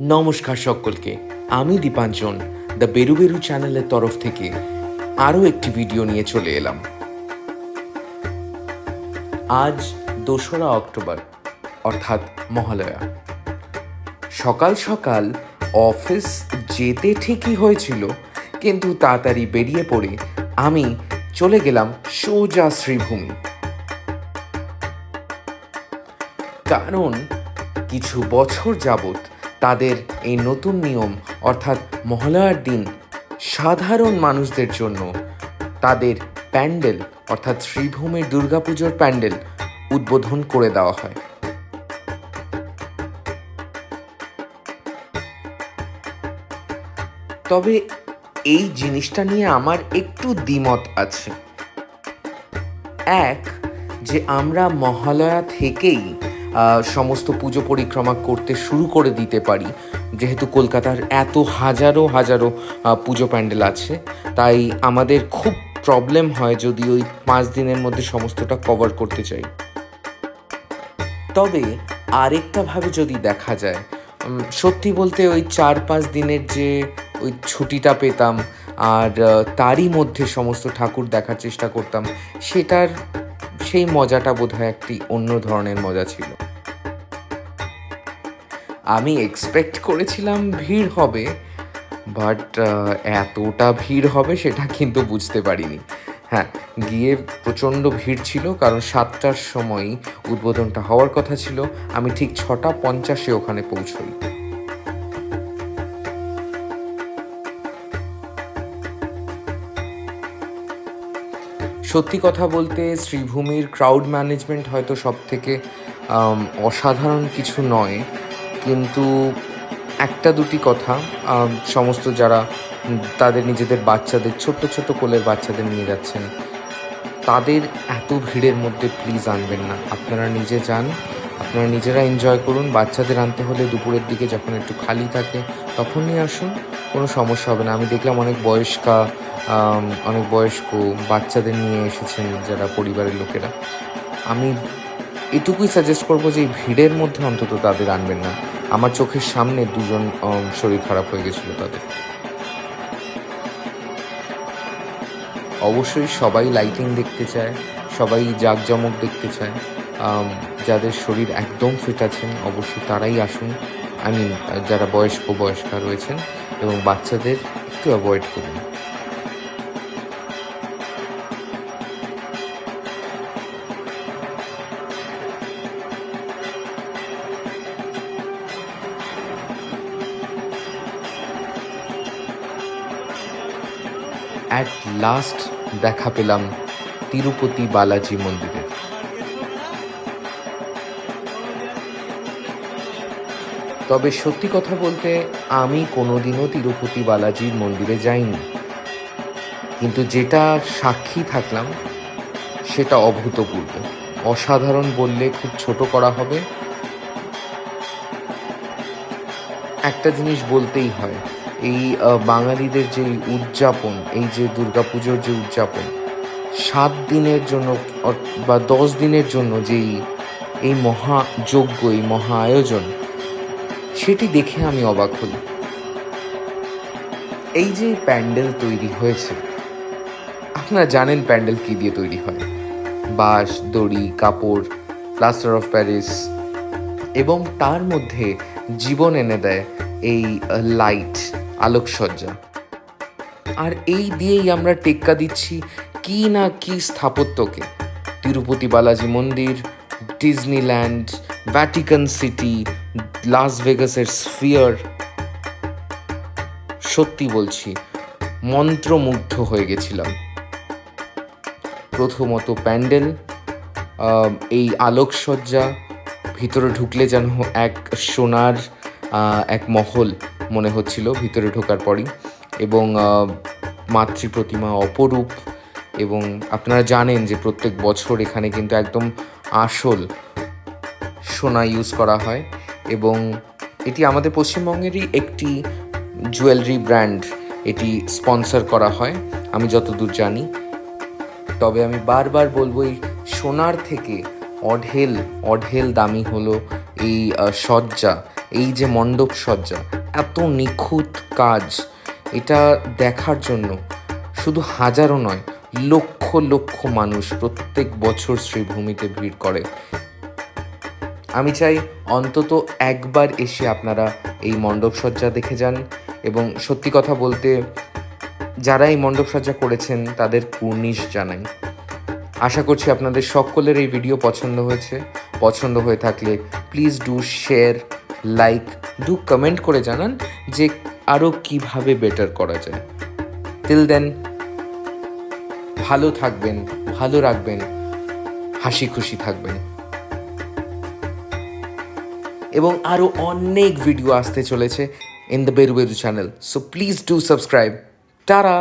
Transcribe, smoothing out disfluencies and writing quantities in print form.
নমস্কার সকলকে, আমি দীপাঞ্জন দ্য বেরু বেরু চ্যানেলের তরফ থেকে আরও একটি ভিডিও নিয়ে চলে এলাম। আজ 2রা অক্টোবর অর্থাৎ মহালয়া। সকাল সকাল অফিস যেতে ঠিকই হয়েছিল, কিন্তু তাড়াতাড়ি বেরিয়ে পড়ে আমি চলে গেলাম সোজা শ্রীভূমি। কারণ কিছু বছর যাবৎ তাদের এই নতুন নিয়ম অর্থাৎ মহালয়ার দিন সাধারণ মানুষদের জন্য তাদের প্যান্ডেল অর্থাৎ শ্রীভূমির দুর্গাপুজোর প্যান্ডেল উদ্বোধন করে দেওয়া হয়। তবে এই জিনিসটা নিয়ে আমার একটু দ্বিমত আছে। এক, যে আমরা মহালয়া থেকেই সমস্ত পুজো পরিক্রমা করতে শুরু করে দিতে পারি, যেহেতু কলকাতার এত হাজারো হাজারো পুজো প্যান্ডেল আছে, তাই আমাদের খুব প্রবলেম হয় যদি ওই 5 দিনের মধ্যে সমস্তটা কভার করতে চাই। তবে আরেকটাভাবে যদি দেখা যায়, সত্যি বলতে ওই 4-5 দিনের যে ওই ছুটিটা পেতাম আর তারই মধ্যে সমস্ত ঠাকুর দেখার চেষ্টা করতাম, সেটার সেই মজাটা বোধহয় একটি অন্য ধরনের মজা ছিল। আমি এক্সপেক্ট করেছিলাম ভিড় হবে, বাট এতটা ভিড় হবে সেটা কিন্তু বুঝতে পারিনি। হ্যাঁ, গিয়ে প্রচণ্ড ভিড় ছিল, কারণ 7টার সময় উদ্বোধনটা হওয়ার কথা ছিল। আমি ঠিক 6:50 ওখানে পৌঁছই। সত্যি কথা বলতে শ্রীভূমির ক্রাউড ম্যানেজমেন্ট হয়তো সব থেকে অসাধারণ কিছু নয়, কিন্তু একটা দুটি কথা, সমস্ত যারা তাদের নিজেদের বাচ্চাদের ছোট্ট ছোট্ট কোলের বাচ্চাদের নিয়ে যাচ্ছেন, তাদের এত ভিড়ের মধ্যে প্লিজ আনবেন না। আপনারা নিজে যান, আপনারা নিজেরা এনজয় করুন। বাচ্চাদের আনতে হলে দুপুরের দিকে যখন একটু খালি থাকে তখনই আসুন, কোনো সমস্যা হবে না। আমি দেখলাম অনেক বয়স্ক বাচ্চাদের নিয়ে এসেছেন যারা পরিবারের লোকেরা। আমি এটুকুই সাজেস্ট করবো যে এই ভিড়ের মধ্যে অন্তত তাদের আনবেন না। আমার চোখের সামনে 2জন শরীর খারাপ হয়ে গেছিলো তাদের। অবশ্যই সবাই লাইটিং দেখতে চায়, সবাই জাঁকজমক দেখতে চায়। যাদের শরীর একদম ফিট আছেন অবশ্যই তারাই আসুন। যারা বয়স্কা রয়েছেন, এবং বাচ্চাদের একটু অ্যাভয়েড করুন। অ্যাট লাস্ট দেখা পেলাম তিরুপতি বালাজি মন্দিরে। তবে সত্যি কথা বলতে আমি কোনোদিনও তিরুপতি বালাজির মন্দিরে যাইনি, কিন্তু যেটা সাক্ষী থাকলাম সেটা অভূতপূর্ব, অসাধারণ বললে খুব ছোট করা হবে। একটা জিনিস বলতেই হয়, এই বাঙালিদের যে উদযাপন, এই যে দুর্গাপুজোর যে উদযাপন, 7 দিনের জন্য বা 10 দিনের জন্য যেই এই মহাযজ্ঞ, এই মহা আয়োজন, সেটি দেখে আমি অবাক হই। এই যে প্যান্ডেল তৈরি হয়েছে, আপনারা জানেন প্যান্ডেল কী দিয়ে তৈরি হয়? বাঁশ, দড়ি, কাপড়, প্লাস্টার অফ প্যারিস, এবং তার মধ্যে জীবন এনে দেয় এই লাইট, আলোকসজ্জা। আর এই দিয়েই আমরা টেক্কা দিচ্ছি কি না কি স্থাপত্যকে। তিরুপতি বালাজি মন্দির, ডিজনিল্যান্ড, ভ্যাটিকান সিটি, লাস ভেগাসের স্ফিয়ার। সত্যি বলছি, মন্ত্রমুগ্ধ হয়ে গেছিলাম। প্রথমত প্যান্ডেল, এই আলোকসজ্জা, ভিতরে ঢুকলে যেন এক সোনার এক মহল মনে হচ্ছিল ভিতরে ঢোকার পরই, এবং মাতৃ প্রতিমা অপরূপ। এবং আপনারা জানেন যে প্রত্যেক বছর এখানে কিন্তু একদম আসল সোনা ইউজ করা হয়, এবং এটি আমাদের পশ্চিমবঙ্গেরই একটি জুয়েলারি ব্র্যান্ড এটি স্পন্সর করা হয় আমি যতদূর জানি। তবে আমি বারবার বলবো, এই সোনার থেকে অঢেল দামি হলো এই সজ্জা, এই যে মণ্ডপ সজ্জা, এত নিখুঁত কাজ, এটা দেখার জন্য শুধু হাজারো নয়, লক্ষ লক্ষ মানুষ প্রত্যেক বছর শ্রীভূমিতে ভিড় করে। আমি চাই অন্তত একবার এসে আপনারা এই মণ্ডপসজ্জা দেখে যান, এবং সত্যি কথা বলতে যারা এই মণ্ডপসজ্জা করেছেন তাদের কুর্নিশ জানাই। আশা করছি আপনাদের সকলের এই ভিডিও পছন্দ হয়েছে। পছন্দ হয়ে থাকলে please do share, like, do comment করে জানান যে আরও কিভাবে বেটার করা যায়। টিল দেন, ভালো থাকবেন, ভালো রাখবেন, হাসি খুশি থাকবেন, এবং আরও অনেক ভিডিও আসতে চলেছে ইন দ্য বেরু বেরু channel. So please do subscribe. Tata.